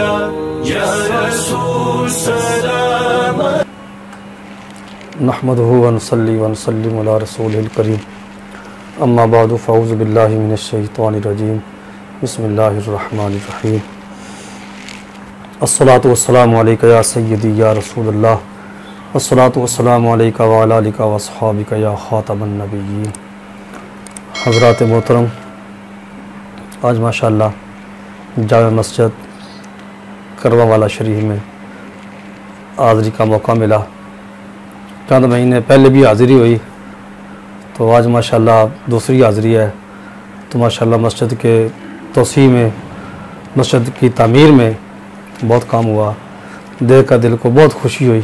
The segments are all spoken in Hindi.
या रसूल सलाम। नहमदुहु व नुसल्ली व नुसल्लिमु अला रसूलिल करीम। अम्मा बादु फ़अऊज़ु बिल्लाहि मिनश शैतानिर रजीम। बिस्मिल्लाहिर रहमानिर रहीम। अस्सलातु वस्सलामु अलैका या सय्यदी या रसूलल्लाह। अस्सलातु वस्सलामु अलैका व अला आलिका व अस्हाबिका या ख़ातमन नबिय्यीन। हज़रात मोहतरम, आज माशाअल्लाह जामे मस्जिद करवावाला शरीफ में हाज़री का मौका मिला। चंद महीने पहले भी हाज़री हुई, तो आज माशाअल्लाह दूसरी हाज़री है। तो माशाअल्लाह मस्जिद के तोसी में, मस्जिद की तामीर में बहुत काम हुआ। देख कर दिल को बहुत खुशी हुई।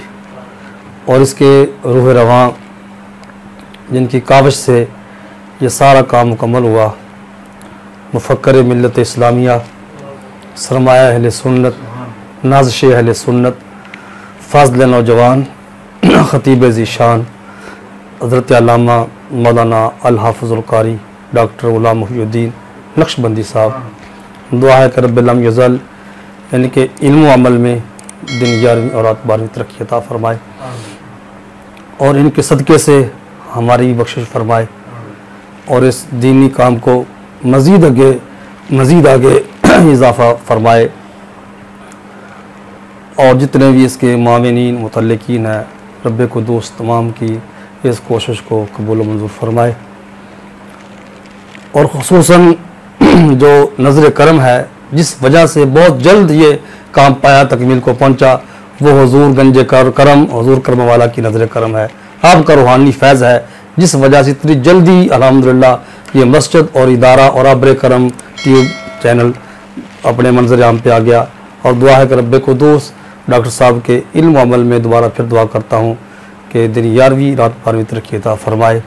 और इसके रूह रवां जिनकी काविश से ये सारा काम मुकम्मल हुआ, मुफक्कर मिल्लत इस्लामिया, सरमाया अहले सुन्नत, नाज़िश अहले सुन्नत, फ़ाज़िल नौजवान, ख़तीब ज़ीशान हज़रत अल्लामा मौलाना अल हाफ़िज़ुल क़ारी डॉक्टर ग़ुलाम मुहीउद्दीन नक्शबंदी साहब। दुआ है कि रब्बिल लम यज़ल यानी कि इल्म व अमल में दिन 11वीं और रात 12वीं तरक्की अता फ़रमाए और इनके सदक़े से हमारी बख्शिश फ़रमाए और इस दीनी काम को मज़ीद आगे इजाफ़ा फ़रमाए। और जितने भी इसके माविनीन मुतल्लिकीन हैं, रब्बे को दोस्त तमाम की इस कोशिश को कबूल मंजूर फ़रमाए। और ख़ुसूसन जो नज़र करम है, जिस वजह से बहुत जल्द ये काम पाया तकमील को पहुँचा, वो हुज़ूर गंज करम, हुज़ूर करम वाला की नज़र करम है। आपका रूहानी फैज़ है, जिस वजह से इतनी जल्दी अल्हम्दुलिल्लाह ये मस्जिद और इदारा और आबरे करम ट्यूब चैनल अपने मंजर आम पे आ गया। और दुआ है कि रब्बे को दोस्त डॉक्टर साहब के इल्म अमल में दोबारा फिर दुआ करता हूँ कि दिन 11वीं रात 12वीं तरक्की अता फ़रमाए।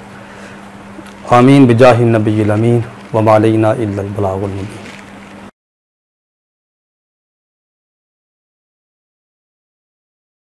आमीन बिजाहि नबील अमीन व मा अलैना इल्लल बलागुल मुबीन।